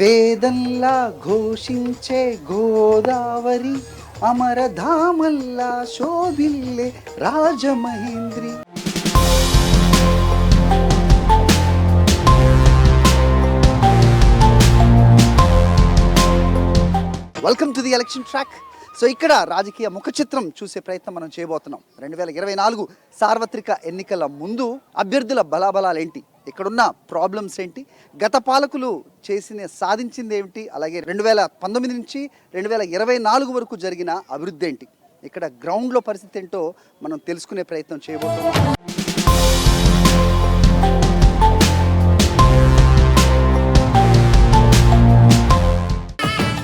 వేదంలా ఘోషించే గోదావరి అమరధామల్లా శోభిల్లే Rajamahendri. Welcome to the election track. So ఇక్కడ రాజకీయ ముఖ చిత్రం చూసే ప్రయత్నం మనం చేయబోతున్నాం. 2024 సార్వత్రిక ఎన్నికల ముందు అభ్యర్థుల బలాబలాలేంటి, ఇక్కడున్న ప్రాబ్లమ్స్ ఏంటి, గత పాలకులు సాధించింది ఏమిటి, అలాగే 2019 నుంచి 2024 వరకు జరిగిన అభివృద్ధి ఏంటి, ఇక్కడ గ్రౌండ్లో పరిస్థితి ఏంటో మనం తెలుసుకునే ప్రయత్నం చేయబోతున్నాం.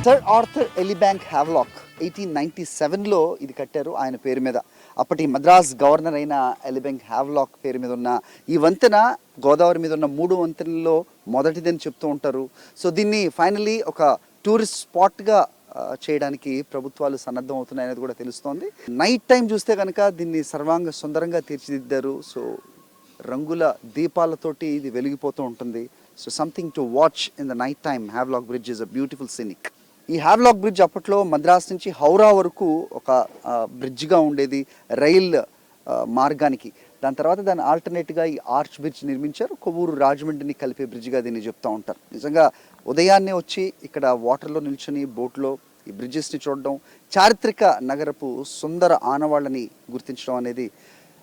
సర్ ఆర్థర్ ఎలిబ్యాంక్ హ్యావ్లాక్ 1897లో ఇది కట్టారు ఆయన పేరు మీద. అప్పటి మద్రాస్ గవర్నర్ అయిన ఎలిబ్యాంక్ హ్యావ్లాక్ పేరు మీద ఉన్న ఈ వంతెన గోదావరి మీద ఉన్న 3 వంతెనల్లో మొదటిదని చెప్తూ ఉంటారు. సో దీన్ని ఫైనలీ ఒక టూరిస్ట్ స్పాట్గా చేయడానికి ప్రభుత్వాలు సన్నద్ధం అవుతున్నాయనేది కూడా తెలుస్తోంది. నైట్ టైం చూస్తే కనుక దీన్ని సర్వాంగ సుందరంగా తీర్చిదిద్దారు. సో రంగుల దీపాలతోటి ఇది వెలిగిపోతూ ఉంటుంది. So something to watch in the night time. Havelock bridge is a beautiful cynic. ఈ హ్యావ్లాక్ బ్రిడ్జ్ అప్పట్లో మద్రాస్ నుంచి హౌరా వరకు ఒక బ్రిడ్జ్గా ఉండేది రైల్ మార్గానికి. దాని తర్వాత దాని ఆల్టర్నేట్గా ఈ ఆర్చ్ బ్రిడ్జ్ నిర్మించారు. కొవ్వూరు రాజమండ్రిని కలిపే బ్రిడ్జ్గా దీన్ని చెప్తూ ఉంటారు. నిజంగా ఉదయాన్నే వచ్చి ఇక్కడ వాటర్లో నిల్చొని బోట్లో ఈ బ్రిడ్జెస్ని చూడడం, చారిత్రక నగరపు సుందర ఆనవాళ్ళని గుర్తించడం అనేది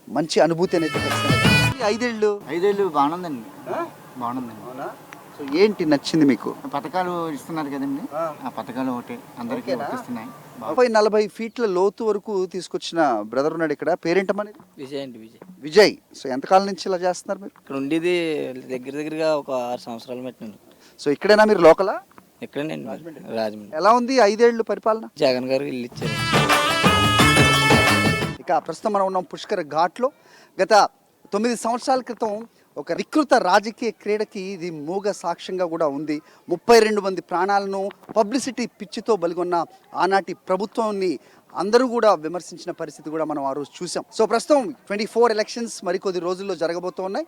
మంచి అనుభూతి అనేది. ఐదేళ్ళు బాగుందండి. బాగుందండి. సో ఏంటి నచ్చింది మీకు? పథకాలు ఇస్తున్నారు కదండి, ఆ పథకాలు ఒకటి అందరికీ వర్తిస్తున్నాయి. 30-40 ఫీట్ల లోతు వరకు తీసుకొచ్చిన బ్రదర్ ఉన్నాడు ఇక్కడ. పేరేంటమ్మా? విజయ్ అండి. విజయ్. సో ఎంతకాలం నుంచి ఇలా చేస్తున్నారు మీరు? ఇక్కడ ఉండేది దగ్గరగా ఒక 6 సంవత్సరాలు పెట్టినాను. సో ఇక్కడైనా మీరు లోకలా? ఇక్కడేనండి, రాజమండ్రి. ఎలా ఉంది 5 ఏళ్ళు పరిపాలన? జగన్ గారు ఇల్లు ఇచ్చారు. ఇక ప్రస్తుతం మనం ఉన్నాం పుష్కర ఘాట్లో. గత 9 సంవత్సరాల క్రితం ఒక వికృత రాజకీయ క్రీడకి ఇది మూగ సాక్ష్యంగా కూడా ఉంది. 32 మంది ప్రాణాలను పబ్లిసిటీ పిచ్చితో బలిగొన్న ఆనాటి ప్రభుత్వాన్ని అందరూ కూడా విమర్శించిన పరిస్థితి కూడా మనం ఆ రోజు చూసాం. సో ప్రస్తుతం 24 ఎలక్షన్స్ మరికొద్ది రోజుల్లో జరగబోతున్నాయి.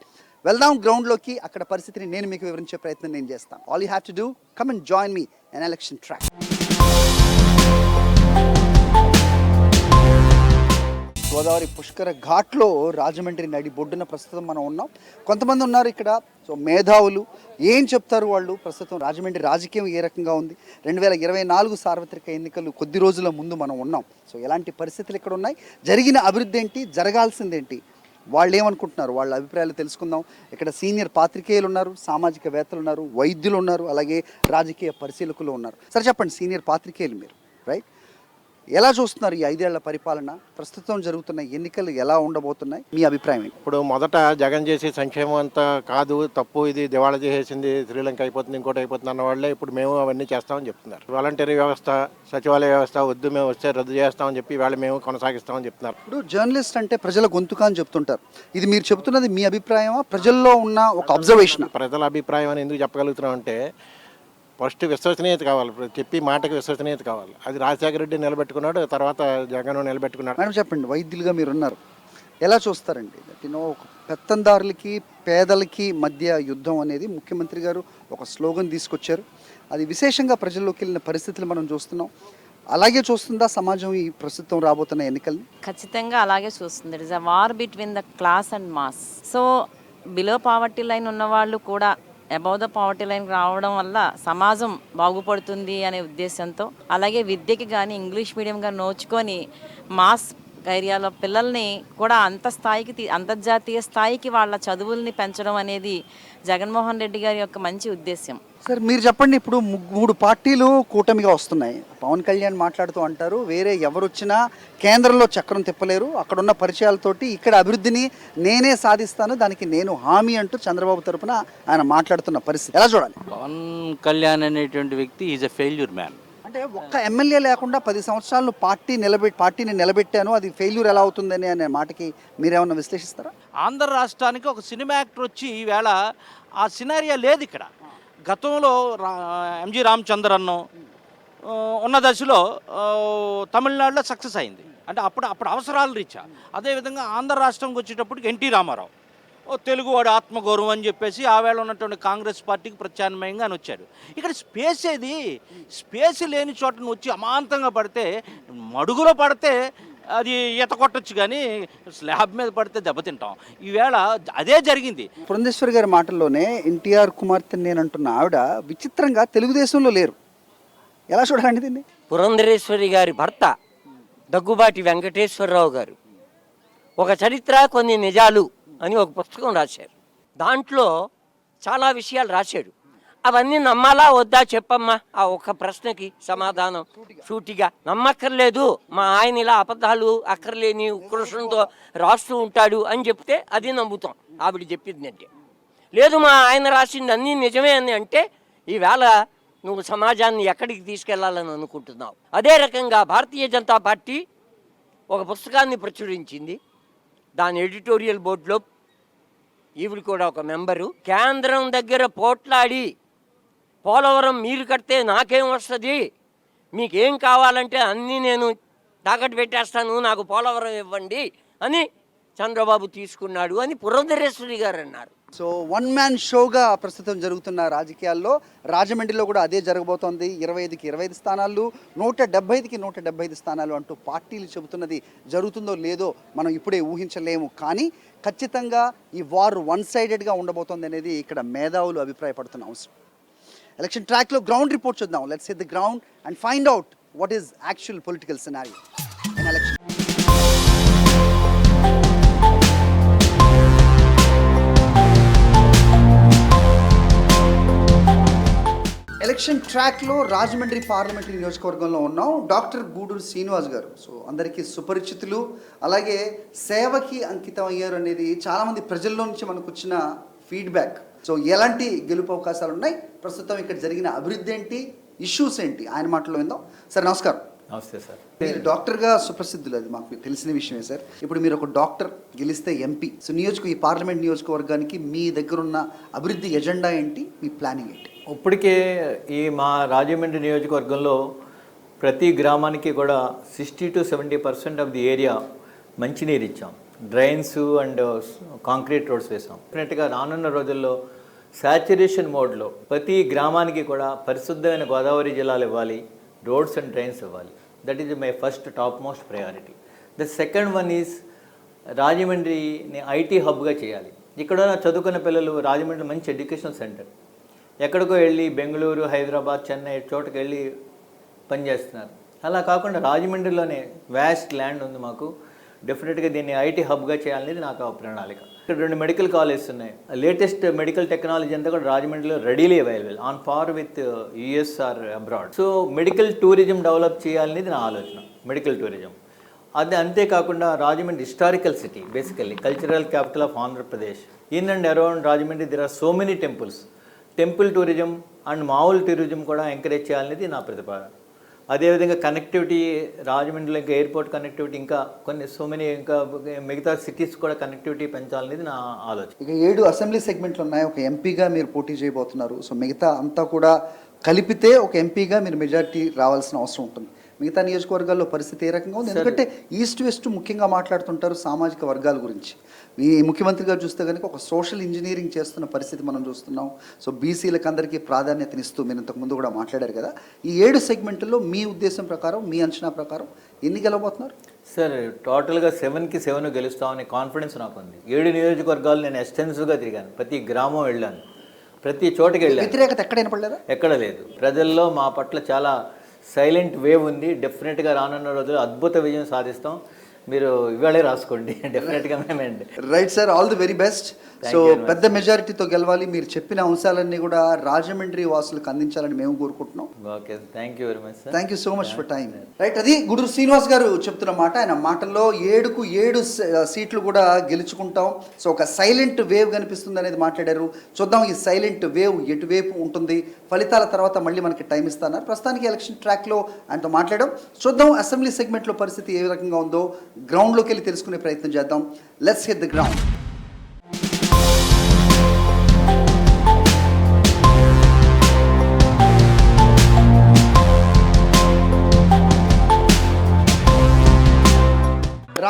వెళ్దాం గ్రౌండ్లోకి. అక్కడ పరిస్థితిని నేను మీకు వివరించే ప్రయత్నం నేను చేస్తాను. All you have to do, come and join me in election track. Godavari Pushkara ఘాట్లో రాజమండ్రి నడి బొడ్డున ప్రస్తుతం మనం ఉన్నాం. కొంతమంది ఉన్నారు ఇక్కడ. సో మేధావులు ఏం చెప్తారు వాళ్ళు, ప్రస్తుతం రాజమండ్రి రాజకీయం ఏ రకంగా ఉంది, 2024 సార్వత్రిక ఎన్నికలు కొద్ది రోజుల ముందు మనం ఉన్నాం. సో ఎలాంటి పరిస్థితులు ఇక్కడ ఉన్నాయి, జరిగిన అభివృద్ధి ఏంటి, జరగాల్సిందేంటి, వాళ్ళు ఏమనుకుంటున్నారు, వాళ్ళ అభిప్రాయాలు తెలుసుకుందాం. ఇక్కడ సీనియర్ పాత్రికేయులు ఉన్నారు, సామాజికవేత్తలు ఉన్నారు, వైద్యులు ఉన్నారు, అలాగే రాజకీయ పరిశీలకులు ఉన్నారు. సరే చెప్పండి, సీనియర్ పాత్రికేయులు మీరు, రైట్, ఎలా చూస్తున్నారు ఈ 5 ఏళ్ల పరిపాలన, ప్రస్తుతం జరుగుతున్న ఎన్నికలు ఎలా ఉండబోతున్నాయి, మీ అభిప్రాయం ఏంటి? ఇప్పుడు మొదట జగన్ చేసే సంక్షేమం అంతా కాదు, తప్పు, ఇది దివాళా చేసేసింది, శ్రీలంక అయిపోతుంది, ఇంకోటి అయిపోతుంది అన్న వాళ్ళే ఇప్పుడు మేము అవన్నీ చేస్తామని చెప్తున్నారు. వాలంటీరీ వ్యవస్థ, సచివాలయ వ్యవస్థ వద్దు, మేము వస్తే రద్దు చేస్తామని చెప్పి వాళ్ళు మేము కొనసాగిస్తామని చెప్తున్నారు. ఇప్పుడు జర్నలిస్ట్ అంటే ప్రజల గొంతుక అని చెప్తుంటారు. ఇది మీరు చెబుతున్నది మీ అభిప్రాయమా, ప్రజల్లో ఉన్న ఒక అబ్జర్వేషన్? ప్రజల అభిప్రాయం అని ఎందుకు చెప్పగలుగుతున్నాం అంటే ఫస్ట్ విశ్వసనీయత కావాలి, చెప్పి మాటకి విశ్వసనీయత కావాలి. అది రాజశేఖర రెడ్డి నిలబెట్టుకున్నాడు, తర్వాత జగన్ నిలబెట్టుకున్నాడు. మేడం చెప్పండి, వైద్యులుగా మీరు ఉన్నారు, ఎలా చూస్తారండి? ఒక పెత్తందారులకి పేదలకి మధ్య యుద్ధం అనేది ముఖ్యమంత్రి గారు ఒక స్లోగన్ తీసుకొచ్చారు. అది విశేషంగా ప్రజల్లోకి వెళ్ళిన పరిస్థితులు మనం చూస్తున్నాం. అలాగే చూస్తుందా సమాజం ఈ ప్రస్తుతం రాబోతున్న ఎన్నికల్ని? ఖచ్చితంగా అలాగే చూస్తుంది. It is a war between the class and mass. So below poverty line ఉన్న వాళ్ళు కూడా అబౌవ్ ద పావర్టీ లైన్ రావడం వల్ల సమాజం బాగుపడుతుంది అనే ఉద్దేశంతో, అలాగే విద్యకి కానీ ఇంగ్లీష్ మీడియంగా నోచుకొని మాస్ ఏరియాలో పిల్లల్ని కూడా అంతర్జాతీయ స్థాయికి వాళ్ళ చదువుల్ని పెంచడం అనేది జగన్మోహన్ రెడ్డి గారి యొక్క మంచి ఉద్దేశం. సార్ మీరు చెప్పండి, ఇప్పుడు 3 పార్టీలు కూటమిగా వస్తున్నాయి. పవన్ కళ్యాణ్ మాట్లాడుతూ అంటారు, వేరే ఎవరు వచ్చినా కేంద్రంలో చక్రం తిప్పలేరు, అక్కడున్న పరిచయాలతోటి ఇక్కడ అభివృద్ధిని నేనే సాధిస్తాను, దానికి నేను హామీ అంటూ చంద్రబాబు తరపున ఆయన మాట్లాడుతున్న పరిస్థితి ఎలా చూడాలి? పవన్ కళ్యాణ్ అనేటువంటి వ్యక్తి ఈజ్ ఎ ఫెయిల్యూర్ మ్యాన్. అంటే ఒక్క ఎమ్మెల్యే లేకుండా 10 సంవత్సరాలు పార్టీని నిలబెట్టాను, అది ఫెయిల్యూర్ ఎలా అవుతుందని అనే మాటకి మీరేమన్నా విశ్లేషిస్తారా? ఆంధ్ర రాష్ట్రానికి ఒక సినిమా యాక్టర్ వచ్చి ఈవేళ ఆ సినారియా లేదు ఇక్కడ. గతంలో ఎంజి రామచంద్రన్ ఉన్న దశలో తమిళనాడులో సక్సెస్ అయింది. అంటే అప్పుడు అవసరాలు రీచా. అదేవిధంగా ఆంధ్ర రాష్ట్రంకి వచ్చేటప్పటికి ఎన్టీ రామారావు తెలుగువాడు ఆత్మగౌరవం అని చెప్పేసి ఆవేళ ఉన్నటువంటి కాంగ్రెస్ పార్టీకి ప్రత్యామ్నాయంగా అని వచ్చాడు. ఇక్కడ స్పేస్ ఏది? స్పేస్ లేని చోట నువ్వు వచ్చి అమాంతంగా పడితే, మడుగులో పడితే అది ఈత కొట్టచ్చు, కానీ స్లాబ్ మీద పడితే దెబ్బతింటాం. ఈవేళ అదే జరిగింది. పురంధేశ్వరి గారి మాటల్లోనే ఎన్టీఆర్ కుమార్తె నేనంటున్న ఆవిడ విచిత్రంగా తెలుగుదేశంలో లేరు. ఎలా చూడాలండి దీన్ని? పురంధరేశ్వరి గారి భర్త దగ్గుబాటి వెంకటేశ్వరరావు గారు ఒక చరిత్ర కొన్ని నిజాలు అని ఒక పుస్తకం రాశారు. దాంట్లో చాలా విషయాలు రాశాడు. అవన్నీ నమ్మాలా వద్దా చెప్పమ్మా, ఆ ఒక్క ప్రశ్నకి సమాధానం సూటిగా. నమ్మక్కర్లేదు, మా ఆయన ఇలా అబద్ధాలు అక్కర్లేని ఉక్రోషంతో రాస్తూ ఉంటాడు అని చెప్తే అది నమ్ముతాం ఆవిడ చెప్పిందంటే. లేదు, మా ఆయన రాసింది అన్నీ నిజమే అని అంటే ఈవేళ నువ్వు సమాజాన్ని ఎక్కడికి తీసుకెళ్లాలని అనుకుంటున్నావు. అదే రకంగా భారతీయ జనతా పార్టీ ఒక పుస్తకాన్ని ప్రచురించింది. దాని ఎడిటోరియల్ బోర్డులో ఈవిడ కూడా ఒక మెంబరు. కేంద్రం దగ్గర పోట్లాడి పోలవరం మీరు కడితే నాకేం వస్తుంది, మీకేం కావాలంటే అన్నీ నేను తాకట్టు పెట్టేస్తాను, నాకు పోలవరం ఇవ్వండి అని చంద్రబాబు తీసుకున్నాడు అని పురంధరేశ్వరి గారు అన్నారు. సో వన్ మ్యాన్ షోగా ప్రస్తుతం జరుగుతున్న రాజకీయాల్లో రాజమండ్రిలో కూడా అదే జరగబోతోంది. 25కి 25 స్థానాలు, 175కి 175 స్థానాలు అంటూ పార్టీలు చెబుతున్నది జరుగుతుందో లేదో మనం ఇప్పుడే ఊహించలేము. కానీ ఖచ్చితంగా ఈ వార్ వన్ సైడెడ్గా ఉండబోతోంది అనేది ఇక్కడ మేధావులు అభిప్రాయపడుతున్న అవసరం. ఎలక్షన్ ట్రాక్లో గ్రౌండ్ రిపోర్ట్ చూద్దాం. Let's hit the ground and find out what is actual political scenario in election. Election ట్రాక్లో రాజమండ్రి పార్లమెంటరీ నియోజకవర్గంలో ఉన్నాం. డాక్టర్ గూడూరు శ్రీనివాస్ గారు సో అందరికీ సుపరిచితులు, అలాగే సేవకి అంకితం అయ్యారు అనేది చాలామంది ప్రజల్లో నుంచి మనకు వచ్చిన ఫీడ్బ్యాక్. సో ఎలాంటి గెలుపు అవకాశాలు ఉన్నాయి, ప్రస్తుతం ఇక్కడ జరిగిన అభివృద్ధి ఏంటి, ఇష్యూస్ ఏంటి, ఆయన మాటలో విందాం. సార్ నమస్కారం. నమస్తే సార్. మీరు డాక్టర్గా సుప్రసిద్ధులు, అది మాకు తెలిసిన విషయమే సార్. ఇప్పుడు మీరు ఒక డాక్టర్, గెలిస్తే ఎంపీ, సో ఈ పార్లమెంట్ నియోజకవర్గానికి మీ దగ్గర ఉన్న అభివృద్ధి ఎజెండా ఏంటి, మీ ప్లానింగ్ ఏంటి? ఇప్పటికే ఈ మా రాజమండ్రి నియోజకవర్గంలో ప్రతి గ్రామానికి కూడా 60 to 70% ఆఫ్ ది ఏరియా మంచినీరు ఇచ్చాం. డ్రైన్స్ అండ్ కాంక్రీట్ రోడ్స్ వేసాం. డెఫినెట్గా రానున్న రోజుల్లో శాచ్యురేషన్ మోడ్లో ప్రతి గ్రామానికి కూడా పరిశుద్ధమైన గోదావరి జలాలు ఇవ్వాలి, రోడ్స్ అండ్ డ్రైన్స్ ఇవ్వాలి. That is my first top most priority. The second one is రాజమండ్రిని ఐటీ హబ్గా చేయాలి. ఇక్కడ చదువుకున్న పిల్లలు రాజమండ్రి మంచి ఎడ్యుకేషనల్ సెంటర్, ఎక్కడికో వెళ్ళి బెంగళూరు, హైదరాబాద్, చెన్నై చోటుకు వెళ్ళి పనిచేస్తున్నారు. అలా కాకుండా రాజమండ్రిలోనే వ్యాస్ట్ ల్యాండ్ ఉంది మాకు. డెఫినెట్గా దీన్ని ఐటీ హబ్గా చేయాలనేది నాకు ఆ ప్రణాళిక. ఇక్కడ 2 మెడికల్ కాలేజెస్ ఉన్నాయి. లేటెస్ట్ మెడికల్ టెక్నాలజీ అంతా కూడా రాజమండ్రిలో readily available on par with US or abroad. So medical tourism develop చేయాలనేది నా ఆలోచన, మెడికల్ టూరిజం. అది అంతేకాకుండా Rajahmundry historical city, basically cultural capital of Andhra Pradesh. In and around Rajahmundry there are so many temples. Temple tourism and మామూలు tourism కూడా encourage చేయాలనేది నా ప్రతిపాదన. అదేవిధంగా కనెక్టివిటీ, రాజమండ్రిలో ఇంకా ఎయిర్పోర్ట్ కనెక్టివిటీ, ఇంకా కొన్ని సో మెనీ ఇంకా మిగతా సిటీస్ కూడా కనెక్టివిటీ పెంచాలనేది నా ఆలోచన. ఇక 7 అసెంబ్లీ సెగ్మెంట్లు ఉన్నాయి. ఒక ఎంపీగా మీరు పోటీ చేయబోతున్నారు. సో మిగతా అంతా కూడా కలిపితే ఒక ఎంపీగా మీరు మెజారిటీ రావాల్సిన అవసరం ఉంటుంది. మిగతా నియోజకవర్గాల్లో పరిస్థితి ఏ రకంగా ఉంది? ఎందుకంటే ఈస్ట్ వెస్ట్ ముఖ్యంగా మాట్లాడుతుంటారు సామాజిక వర్గాల గురించి. ఈ ముఖ్యమంత్రి గారు చూస్తే కనుక ఒక సోషల్ ఇంజనీరింగ్ చేస్తున్న పరిస్థితి మనం చూస్తున్నాం. సో బీసీలకు అందరికీ ప్రాధాన్యతనిస్తూ మీరు ఇంతకుముందు కూడా మాట్లాడారు కదా. ఈ 7 సెగ్మెంట్లో మీ ఉద్దేశం ప్రకారం, మీ అంచనా ప్రకారం ఎన్ని గెలవబోతున్నారు? సార్ టోటల్గా 7కి 7 గెలుస్తామనే కాన్ఫిడెన్స్ నాకు ఉంది. 7 నియోజకవర్గాలు నేను ఎక్స్టెన్సివ్గా తిరిగాను, ప్రతి గ్రామం వెళ్ళాను, ప్రతి చోటుకి వెళ్ళాను. వ్యతిరేకత ఎక్కడ వినపడలేదా? ఎక్కడ లేదు. ప్రజల్లో మా పట్ల చాలా సైలెంట్ వేవ్ ఉంది. డెఫినెట్గా రానున్న రోజుల్లో అద్భుత విజయం సాధిస్తాం. మీరు ఇవాళే రాసుకోండి, డెఫినెట్గా మేమండి. Right sir, all the very best. So పెద్ద మెజారిటీతో గెలవాలి. మీరు చెప్పిన అంశాలన్నీ కూడా రాజమండ్రి వాసులకు అందించాలని మేము కోరుకుంటున్నాం. Okay, thank you very much sir. Thank you so much for time. Right, అది గూడూరు శ్రీనివాస్ గారు చెప్తున్న మాట. ఆయన మాటల్లో 7కు 7 సీట్లు కూడా గెలుచుకుంటాం. సో ఒక సైలెంట్ వేవ్ కనిపిస్తుంది అనేది మాట్లాడారు. చూద్దాం ఈ సైలెంట్ వేవ్ ఎటువైపు ఉంటుంది. ఫలితాల తర్వాత మళ్ళీ మనకి టైం ఇస్తున్నారు. ప్రస్తుతానికి ఎలక్షన్ ట్రాక్లో ఆయనతో మాట్లాడడం. చూద్దాం అసెంబ్లీ సెగ్మెంట్లో పరిస్థితి ఏ రకంగా ఉందో గ్రౌండ్లోకి వెళ్ళి తెలుసుకునే ప్రయత్నం చేద్దాం. Let's hit the ground.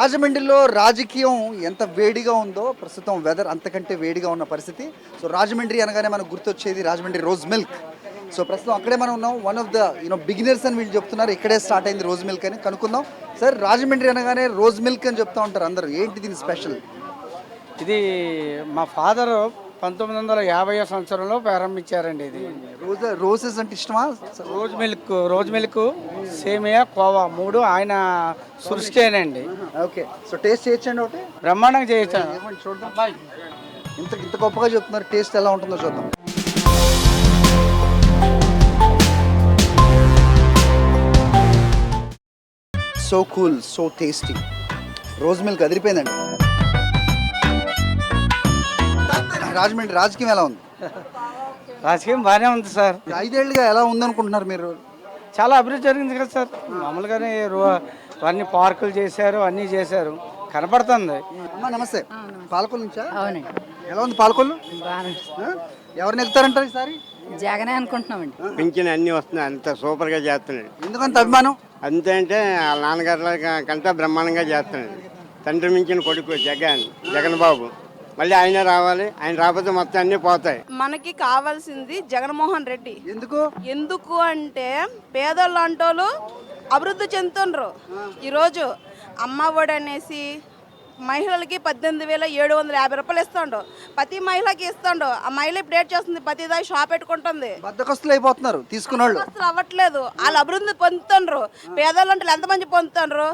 రాజమండ్రిలో రాజకీయం ఎంత వేడిగా ఉందో ప్రస్తుతం వెదర్ అంతకంటే వేడిగా ఉన్న పరిస్థితి. సో రాజమండ్రి అనగానే మనకు గుర్తొచ్చేది రాజమండ్రి రోజ్ మిల్క్. సో ప్రస్తుతం అక్కడే మనం ఉన్నాం. వన్ ఆఫ్ ద బిగినర్స్ అని వీళ్ళు చెప్తున్నారు, ఇక్కడే స్టార్ట్ అయింది రోజ్ మిల్క్ అని. కనుక్కుందాం. సార్, రాజమండ్రి అనగానే రోజ్ మిల్క్ అని చెప్తూ ఉంటారు అందరూ, ఏంటి దీని స్పెషల్? ఇది మా ఫాదర్ 1950 సంవత్సరంలో ప్రారంభించారండి. ఇది రోజెస్ అంటే ఇష్టమా? రోజ్ మిల్క్ సేమియా కోవా 3 ఆయన సృష్టినండి. ఓకే, సో టేస్ట్ చేయొచ్చండి ఒకటి? బ్రహ్మాండంగా చేయొచ్చు. చూద్దాం, ఇంత గొప్పగా చెప్తున్నారు, టేస్ట్ ఎలా ఉంటుందో చూద్దాం. So cool, so tasty. Rose milk అదిరిపోయిందండి. రాజమండ్రి రాజకీయం ఎలా ఉంది? రాజకీయం బాగానే ఉంది సార్. 5 ఏళ్ళుగా ఎలా ఉందనుకుంటున్నారు మీరు? చాలా అభివృద్ధి జరిగింది కదా సార్. మామూలుగానే అన్ని పార్కులు చేశారు, అన్నీ చేశారు, కనపడుతుంది. అమ్మా నమస్తే, పాలకొల్లు నుంచా? అవునండి. ఎలా ఉంది పాలకొల్లు? ఎవరిని ఎక్కుతారంటారు ఈసారి? జగనే అనుకుంటున్నామండి. పింఛన్ అన్నీ వస్తున్నాయి, అంత సూపర్గా చేస్తున్నాడు. ఎందుకంత అభిమానం? అంతే అంటే వాళ్ళ నాన్నగారుల కంటే బ్రహ్మాండంగా చేస్తున్నాడు. తండ్రి మించిన కొడుకు జగన్ బాబు. మళ్ళీ ఆయన రావాలి, ఆయన రాకపోతే మొత్తం అన్నీ పోతాయి. మనకి కావాల్సింది జగన్మోహన్ రెడ్డి. ఎందుకు అంటే పేదోళ్ళు అంటోళ్ళు అభివృద్ధి చెందుతుండ్రు. ఈరోజు అమ్మ ఒడి అనేసి మహిళలకి 18,750 రూపాయలు ఇస్తుండు. ప్రతి మహిళకి ఇస్తుండు. ఆ మహిళ ఇప్పుడు డేట్ చేస్తుంది, ప్రతిదాని షాప్ పెట్టుకుంటుంది. బద్దకస్తులు అయిపోతున్నారు తీసుకున్న వాళ్ళు. అసలు అవ్వట్లేదు, వాళ్ళు అభివృద్ధి పొందుతుండ్రు. పేదోళ్ళు అంటే ఎంతమంది పొందుతుండ్రు?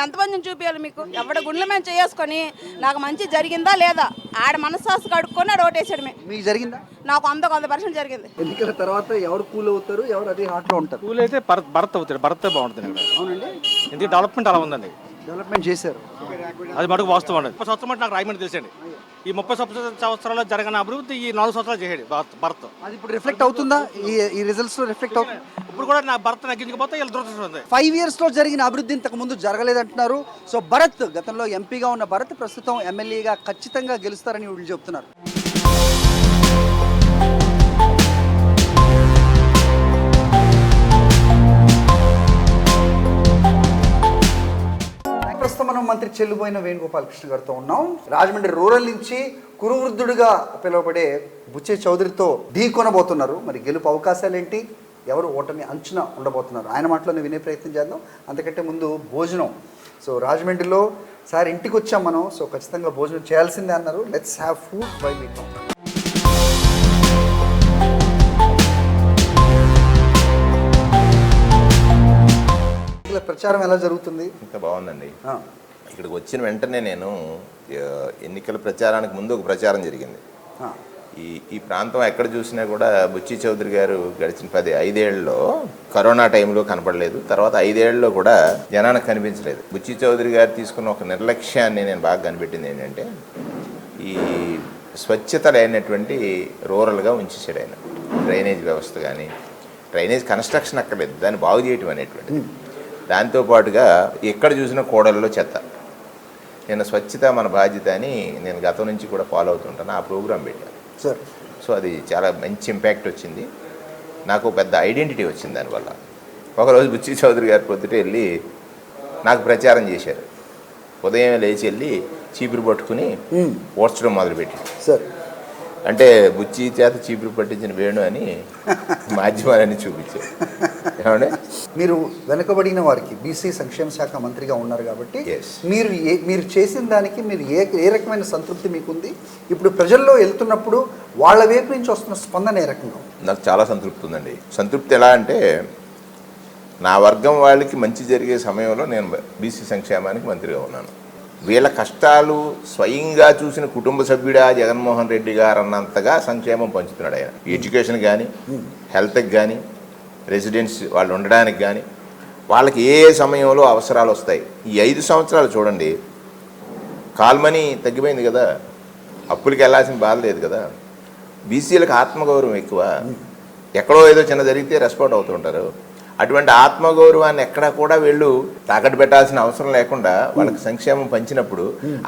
ఎంతమందిని చూపించాలి మీకు? ఎవడ గుండెల మీద చేసుకొని నాకు మంచి జరిగిందా లేదా ఆడ మనస్సాసు కడుక్కొని ఆడ ఓటేసాడు. మీకు జరిగిందా? నాకు 100% జరిగింది. ఎన్నికల తర్వాత ఎవరు కూల్ అవుతారు, ఎవరు అదే హాట్ లో ఉంటారు? కూల్ అయితే భరత్ అవుతాడు, భరత్ బాగుంటుంది. అవునండి, ఎందుకంటే డెవలప్మెంట్ అలా ఉందండి. డెవలప్మెంట్ చేశారు, అది మటుకు వాస్తవం అండి. 30 సంవత్సరం నాకు రాయమండ్రి తెలుసండి. ఈ 30 సంవత్సరాల్లో జరగని అభివృద్ధి ఈ 4 సంవత్సరాలు చేసాడు భరత్. అది ఇప్పుడు రిఫ్లెక్ట్ అవుతుందా? ఈ రిజల్ట్స్ లో రిఫ్లెక్ట్ అవుతుంది. ఇప్పుడు కూడా నా భరత్ నగ్గించకపోతే వీళ్ళు దురదృష్టం ఉంది. 5 years లో జరిగిన అభివృద్ధి ఇంతకు ముందు జరగలేదంటున్నారు. సో భరత్, గతంలో ఎంపీగా ఉన్న భరత్ ప్రస్తుతం ఎమ్మెల్యేగా ఖచ్చితంగా గెలుస్తారని వీళ్ళు చెప్తున్నారు. ప్రస్తుతం మనం మంత్రి చెల్లుబోయిన వేణుగోపాలకృష్ణ గారితో ఉన్నాం. రాజమండ్రి రూరల్ నుంచి కురువృద్ధుడిగా పిలువబడే బుచ్చే చౌదరితో ఢీ కొనబోతున్నారు. మరి గెలుపు అవకాశాలు ఏంటి, ఎవరు ఓటమి అంచనా ఉండబోతున్నారు, ఆయన మాటలోనే వినే ప్రయత్నం చేద్దాం. అంతకంటే ముందు భోజనం. సో రాజమండ్రిలో సార్ ఇంటికి వచ్చాం మనం, సో ఖచ్చితంగా భోజనం చేయాల్సిందే అన్నారు. Let's have food by me talk. ప్రచారం ఎలా జరుగుతుంది? ఇంకా బాగుందండి. ఇక్కడికి వచ్చిన వెంటనే నేను ఎన్నికల ప్రచారానికి ముందు ఒక ప్రచారం జరిగింది. ఈ ప్రాంతం ఎక్కడ చూసినా కూడా బుచ్చి చౌదరి గారు గడిచిన 5 ఏళ్లలో కరోనా టైంలో కనపడలేదు, తర్వాత 5 ఏళ్లలో కూడా జనానికి కనిపించలేదు. బుచ్చి చౌదరి గారు తీసుకున్న ఒక నిర్లక్ష్యాన్ని నేను బాగా కనిపెట్టింది ఏంటంటే, ఈ స్వచ్ఛత లేనటువంటి రూరల్గా ఉంచేసాడు ఆయన. డ్రైనేజ్ వ్యవస్థ కానీ, డ్రైనేజ్ కన్స్ట్రక్షన్ అక్కర్లేదు, దాన్ని బాగు చేయటం అనేటువంటిది. దాంతోపాటుగా ఎక్కడ చూసినా కోడల్లో చెత్త. నేను స్వచ్ఛత మన బాధ్యత అని నేను గతం నుంచి కూడా ఫాలో అవుతుంటాను. ఆ ప్రోగ్రాం పెట్టాను సార్. సో అది చాలా మంచి ఇంపాక్ట్ వచ్చింది, నాకు పెద్ద ఐడెంటిటీ వచ్చింది దానివల్ల. ఒకరోజు బుచ్చి చౌదరి గారు పొద్దుటే వెళ్ళి నాకు ప్రచారం చేశారు. ఉదయం లేచి వెళ్ళి చీపురు పట్టుకుని ఓడ్చడం మొదలుపెట్టి సార్, అంటే బుచ్చి చేత చీపురు పట్టించిన వేణు అని మాధ్యమాలన్నీ చూపించారు. ఏమంటే మీరు వెనుకబడిన వారికి బీసీ సంక్షేమ శాఖ మంత్రిగా ఉన్నారు కాబట్టి Yes. మీరు చేసిన దానికి మీరు ఏ రకమైన సంతృప్తి మీకుంది? ఇప్పుడు ప్రజల్లో వెళ్తున్నప్పుడు వాళ్ళ వైపు నుంచి వస్తున్న స్పందన ఏ రకంగా? నాకు చాలా సంతృప్తి ఉందండి. సంతృప్తి ఎలా అంటే, నా వర్గం వాళ్ళకి మంచి జరిగే సమయంలో నేను బీసీ సంక్షేమానికి మంత్రిగా ఉన్నాను. వీళ్ళ కష్టాలు స్వయంగా చూసిన కుటుంబ సభ్యుడా జగన్మోహన్ రెడ్డి గారు అన్నంతగా సంక్షేమం పంచుతున్నాడు ఆయన. ఎడ్యుకేషన్ కానీ, హెల్త్కి కానీ, రెసిడెన్స్ వాళ్ళు ఉండడానికి కానీ, వాళ్ళకి ఏ సమయంలో అవసరాలు వస్తాయి. ఈ 5 సంవత్సరాలు చూడండి, కాల్మనీ తగ్గిపోయింది కదా, అప్పులకి వెళ్ళాల్సిన బాధ లేదు కదా. బీసీలకు ఆత్మగౌరవం ఎక్కువ, ఎక్కడో ఏదో చిన్న జరిగితే రెస్పాండ్ అవుతుంటారు. అటువంటి ఆత్మగౌరవాన్ని ఎక్కడా కూడా వీళ్ళు తాకట్టు పెట్టాల్సిన అవసరం లేకుండా వాళ్ళకి సంక్షేమం పంచినప్పుడు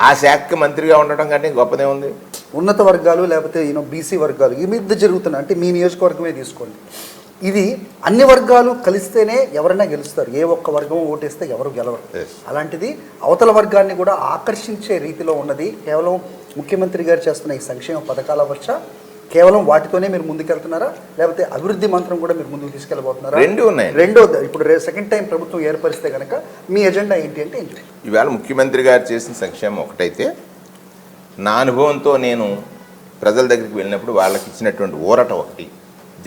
ఆ శాఖకి మంత్రిగా ఉండటం కంటే గొప్పదే ఉంది. ఉన్నత వర్గాలు లేకపోతే బీసీ వర్గాలు ఈ మీద జరుగుతున్నాయి అంటే మీ నియోజకవర్గమే తీసుకోండి. ఇది అన్ని వర్గాలు కలిస్తేనే ఎవరైనా గెలుస్తారు. ఏ ఒక్క వర్గం ఓటేస్తే ఎవరు గెలవరు. అలాంటిది అవతల వర్గాన్ని కూడా ఆకర్షించే రీతిలో ఉన్నది కేవలం ముఖ్యమంత్రి గారు చేస్తున్న ఈ సంక్షేమ పథకాల వర్ష. కేవలం వాటితోనే మీరు ముందుకెళ్తున్నారా, లేకపోతే అభివృద్ధి మంత్రం కూడా మీరు ముందుకు తీసుకెళ్ళబోతున్నారా? రెండు ఉన్నాయి. రెండోది, ఇప్పుడు సెకండ్ టైం ప్రభుత్వం ఏర్పరిస్తే కనుక మీ ఎజెండా ఏంటి అంటే ఏంటి? ఇవాళ ముఖ్యమంత్రి గారు చేసిన సంక్షేమం ఒకటైతే, నా అనుభవంతో నేను ప్రజల దగ్గరికి వెళ్ళినప్పుడు వాళ్ళకి ఇచ్చినటువంటి ఊరట ఒకటి,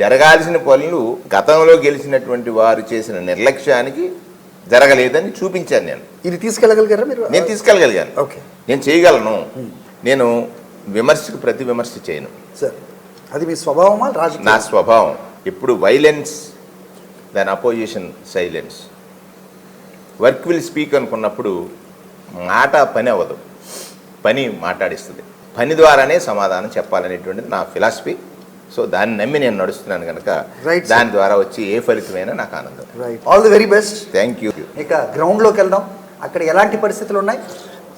జరగాల్సిన పనులు గతంలో గెలిచినటువంటి వారు చేసిన నిర్లక్ష్యానికి జరగలేదని చూపించాను నేను. ఇది తీసుకెళ్ళగలిగారా మీరు? నేను తీసుకెళ్ళగలిగాను. ఓకే, నేను చేయగలను. నేను విమర్శకు ప్రతి విమర్శ చేయను సార్. అది మీ స్వభావమా? నా స్వభావం ఎప్పుడు వైలెన్స్ దాని opposition silence. Work will speak అనుకున్నప్పుడు మాట పని అవ్వదు, పని మాట్లాడిస్తుంది. పని ద్వారానే సమాధానం చెప్పాలనేటువంటిది నా ఫిలాసఫీ. సో దాన్ని నమ్మి నేను నడుస్తున్నాను కనుక దాని ద్వారా వచ్చి ఏ ఫలితమైనా నాకు ఆనందం. Right, all the very best. Thank you. ఇక గ్రౌండ్లోకి వెళ్దాం. అక్కడ ఎలాంటి పరిస్థితులు ఉన్నాయి?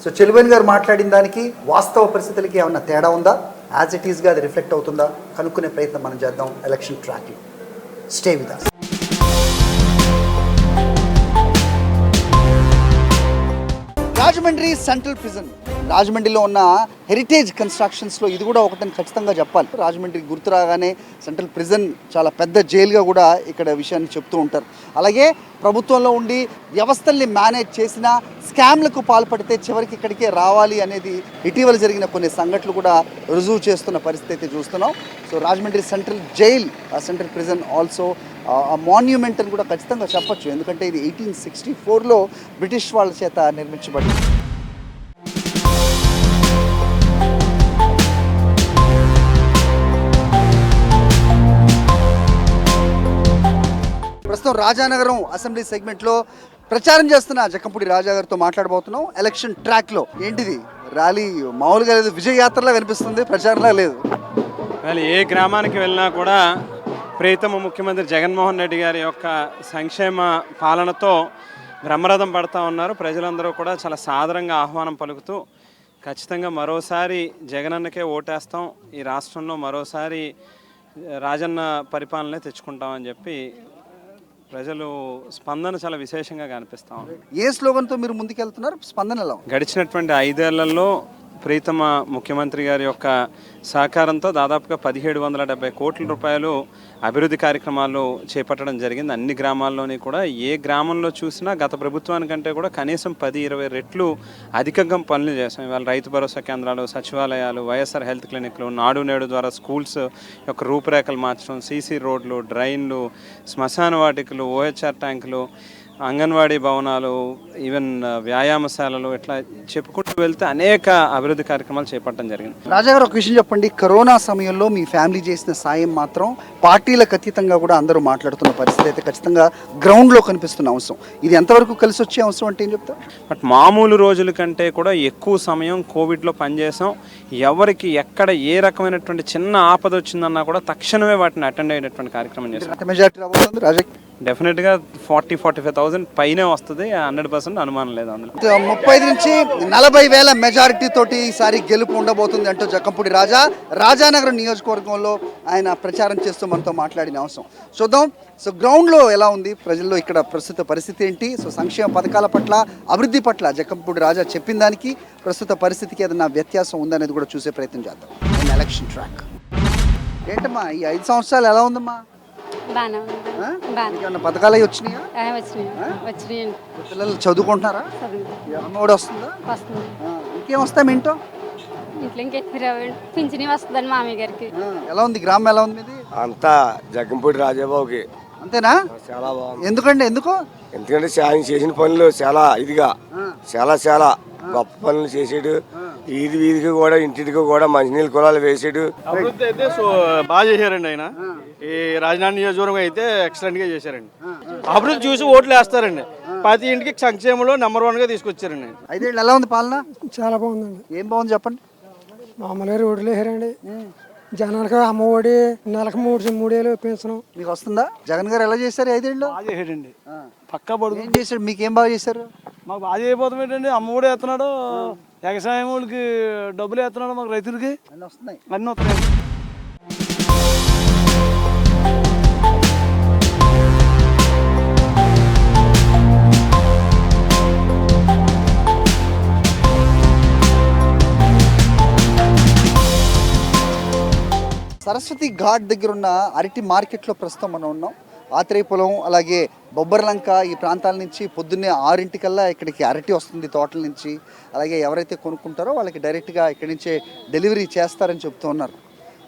సో చెలువేని గారు మాట్లాడిన దానికి వాస్తవ పరిస్థితులకి ఏమన్నా తేడా ఉందా? యాజ్ ఇట్ ఈస్గా అది రిఫ్లెక్ట్ అవుతుందా? కనుక్కునే ప్రయత్నం మనం చేద్దాం ఎలక్షన్ ట్రాక్లో. Stay with us. Rajahmundry central prison, రాజమండ్రిలో ఉన్న హెరిటేజ్ కన్స్ట్రక్షన్స్లో ఇది కూడా ఒకటని ఖచ్చితంగా చెప్పాలి. రాజమండ్రి గుర్తు రాగానే సెంట్రల్ ప్రిజన్ చాలా పెద్ద జైలుగా కూడా ఇక్కడ విషయాన్ని చెప్తూ ఉంటారు. అలాగే ప్రభుత్వంలో ఉండి వ్యవస్థల్ని మేనేజ్ చేసిన స్కామ్లకు పాల్పడితే చివరికి ఇక్కడికే రావాలి అనేది ఇటీవల జరిగిన కొన్ని సంఘటనలు కూడా రుజువు చేస్తున్న పరిస్థితి అయితే చూస్తున్నాం. So Rajahmundry central jail, central prison also monument అని కూడా ఖచ్చితంగా చెప్పచ్చు. ఎందుకంటే ఇది 1864లో బ్రిటిష్ వాళ్ళ చేత నిర్మించబడింది. ప్రస్తుతం రాజానగరం అసెంబ్లీ సెగ్మెంట్లో ప్రచారం చేస్తున్న జక్కంపూడి రాజా గారితో మాట్లాడబోతున్నాం. ఎలక్షన్ ట్రాక్లో ఏంటిది ర్యాలీ మామూలుగా లేదు, విజయయాత్రలా కనిపిస్తుంది, ప్రచారంలా లేదు. ఏ గ్రామానికి వెళ్ళినా కూడా ప్రియతమ ముఖ్యమంత్రి జగన్మోహన్ రెడ్డి గారి యొక్క సంక్షేమ పాలనతో బ్రహ్మరథం పడతా ఉన్నారు. ప్రజలందరూ కూడా చాలా సాదరంగా ఆహ్వానం పలుకుతూ ఖచ్చితంగా మరోసారి జగనన్నకే ఓటేస్తాం, ఈ రాష్ట్రంలో మరోసారి రాజన్న పరిపాలనే తెచ్చుకుంటామని చెప్పి ప్రజలు స్పందన చాలా విశేషంగా కనిపిస్తా ఉంది. ఏ స్లోగన్తో మీరు ముందుకెళ్తున్నారు? స్పందన ఎలా? గడిచినటువంటి 5 ఏళ్లలో ప్రీతమ ముఖ్యమంత్రి గారి యొక్క సహకారంతో దాదాపుగా 1770 కోట్ల రూపాయలు అభివృద్ధి కార్యక్రమాలు చేపట్టడం జరిగింది. అన్ని గ్రామాల్లోని కూడా ఏ గ్రామంలో చూసినా గత ప్రభుత్వానికంటే కూడా కనీసం 10-20 రెట్లు అధికంగా పనులు చేస్తాం. ఇవాళ రైతు భరోసా కేంద్రాలు, సచివాలయాలు, వైఎస్ఆర్ హెల్త్ క్లినిక్లు, నాడు నేడు ద్వారా స్కూల్స్ యొక్క రూపురేఖలు మార్చడం, సీసీ రోడ్లు, డ్రైన్లు, శ్మశాన వాటికలు, ఓహెచ్ఆర్ ట్యాంకులు, అంగన్వాడీ భవనాలు, ఈవెన్ వ్యాయామశాలలు, ఇట్లా చెప్పుకుంటూ వెళ్తే అనేక అభివృద్ధి కార్యక్రమాలు చేపట్టడం జరిగింది. రాజా గారు ఒక విషయం చెప్పండి, కరోనా సమయంలో మీ ఫ్యామిలీ చేసిన సాయం మాత్రం పార్టీలకు అతీతంగా కూడా అందరూ మాట్లాడుతున్న పరిస్థితి అయితే ఖచ్చితంగా గ్రౌండ్లో కనిపిస్తున్న అంశం. ఇది ఎంతవరకు కలిసి వచ్చే అంశం అంటే ఏం చెప్తారు? బట్ మామూలు రోజుల కంటే కూడా ఎక్కువ సమయం కోవిడ్లో పనిచేసాం. ఎవరికి ఎక్కడ ఏ రకమైనటువంటి చిన్న ఆపద వచ్చిందన్నా కూడా తక్షణమే వాటిని అటెండ్ అయినటువంటి కార్యక్రమం చేస్తాం. మెజారిటీ రాబోతుంది రాజా? డెఫినెట్గా 40-45,000 పైనే వస్తుంది, 100% అనుమానం లేదు. అందులో 35 నుంచి 40 వేల మెజారిటీ తోటి ఈసారి గెలుపు ఉండబోతుంది అంటూ జక్కంపూడి రాజా రాజానగరం నియోజకవర్గంలో ఆయన ప్రచారం చేస్తూ మనతో మాట్లాడిన అవసరం చూద్దాం. సో గ్రౌండ్లో ఎలా ఉంది, ప్రజల్లో ఇక్కడ ప్రస్తుత పరిస్థితి ఏంటి, సో సంక్షేమ పథకాల పట్ల, అభివృద్ధి పట్ల జక్కంపూడి రాజా చెప్పిన దానికి ప్రస్తుత పరిస్థితికి ఏదైనా వ్యత్యాసం ఉందనేది కూడా చూసే ప్రయత్నం చేద్దాం. ఎలక్షన్ ట్రాక్ ఏంటమ్మా, ఈ 5 సంవత్సరాలు ఎలా ఉందమ్మా? పథకాలు అవి వచ్చినాయా? పిల్లలు చదువుకుంటున్నారా? అమ్మఒడి వస్తుందా? ఇంకేం వస్తాం ఇంట్లో? పింఛని వస్తుందని మామయ్య గారికి. ఎలా ఉంది గ్రామం, ఎలా ఉంది మీది? అంతా జగ్గంపూడి రాజాబాబుకి. అంతేనా? చాలా బాగుంది. ఎందుకండి? ఎందుకంటే ఆయన చేసిన పనులు చాలా ఇదిగా చాలా గొప్ప పనులు చేసాడు. వీధికి కూడా ఇంటికి కూడా మంచినీళ్ళ కులాలు వేసాడు. అభివృద్ధి అయితే బాగా చేశారండి ఆయన. ఈ రాజధాని నియోజకవర్గం అయితే ఎక్సలెంట్ గా చేశారండి. అభివృద్ధి చూసి ఓట్లు వేస్తారండి. ప్రతి ఇంటికి సంక్షేమంలో నెంబర్ 1 గా తీసుకొచ్చారండి. 5 ఏళ్ళు ఎలా ఉంది పాలన? చాలా బాగుందండి. ఏం బాగుంది చెప్పండి. మామూలుగా రోడ్లు వేసారండి, జనానికి అమ్మఒడి, నెలకు 3 ఏళ్ళు పెన్షన్ మీకు వస్తుందా? జగన్ గారు ఎలా చేశారు 5 ఏళ్ళు? బాగా చేసాడండి, పక్కా పడుతుంది. ఏం చేశాడు? మీకు ఏం బాగా చేశారు? మాకు బాగా చేయబోతుంది ఏంటండి, అమ్మఒడి వేస్తున్నాడు, వ్యవసాయం వాళ్ళకి డబ్బులు వేస్తున్నాడు, మాకు రైతులకి అన్నీ వస్తున్నాయి. సరస్వతి ఘాట్ దగ్గర ఉన్న అరటి మార్కెట్లో ప్రస్తుతం మనం ఉన్నాం. ఆత్రేయపురం అలాగే బొబ్బర్లంక ఈ ప్రాంతాల నుంచి పొద్దున్నే 6 ఇక్కడికి అరటి వస్తుంది తోటల నుంచి. అలాగే ఎవరైతే కొనుక్కుంటారో వాళ్ళకి డైరెక్ట్గా ఇక్కడి నుంచే డెలివరీ చేస్తారని చెప్తూ ఉన్నారు.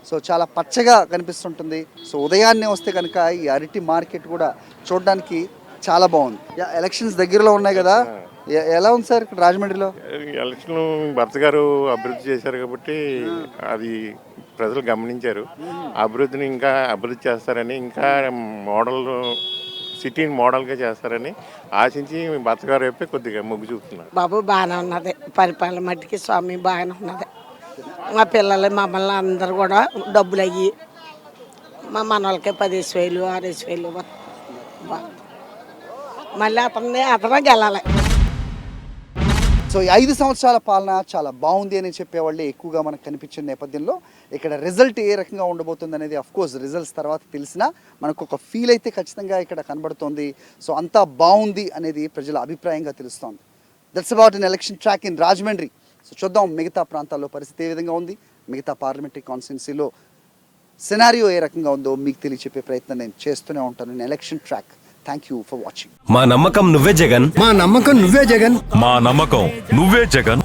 సో చాలా పచ్చగా కనిపిస్తుంటుంది. సో ఉదయాన్నే వస్తే కనుక ఈ అరటి మార్కెట్ కూడా చూడడానికి చాలా బాగుంది. ఎలక్షన్స్ దగ్గరలో ఉన్నాయి కదా, ఎలా ఉంది సార్ ఇక్కడ రాజమండ్రిలో? ఎలక్షన్ భర్త గారు అభివృద్ధి చేశారు కాబట్టి అది ప్రజలు గమనించారు. అభివృద్ధిని ఇంకా అభివృద్ధి చేస్తారని, ఇంకా మోడల్ సిటీని మోడల్గా చేస్తారని ఆశించి భర్త గారు వైపే కొద్దిగా మొగ్గు చూపుతున్నారు. బాబు బాగానే ఉన్నది, పరిపాలన మట్టికి స్వామి బాగానే ఉన్నది. మా పిల్లలు మమ్మల్ని అందరూ కూడా డబ్బులు అయ్యి మా మనవాళ్ళకి 15,000 6,000 మళ్ళీ అతనే గెలాలి. సో ఈ 5 సంవత్సరాల పాలన చాలా బాగుంది అని చెప్పేవాళ్ళే ఎక్కువగా మనకు కనిపించిన నేపథ్యంలో ఇక్కడ రిజల్ట్ ఏ రకంగా ఉండబోతుంది అనేది అఫ్కోర్స్ రిజల్ట్స్ తర్వాత తెలిసినా మనకు ఒక ఫీల్ అయితే ఖచ్చితంగా ఇక్కడ కనబడుతోంది. సో అంతా బాగుంది అనేది ప్రజల అభిప్రాయంగా తెలుస్తోంది. That's about in election track in Rajahmundry. So చూద్దాం మిగతా ప్రాంతాల్లో పరిస్థితి ఏ విధంగా ఉంది, మిగతా పార్లమెంటరీ కాన్స్టిట్యున్సీలో సినారియో ఏ రకంగా ఉందో మీకు తెలియచెప్పే ప్రయత్నం నేను చేస్తూనే ఉంటాను. In election track. Thank you for watching. మా నమ్మకం నువ్వే జగన్, మా నమ్మకం నువ్వే జగన్, మా నమ్మకం నువ్వే జగన్.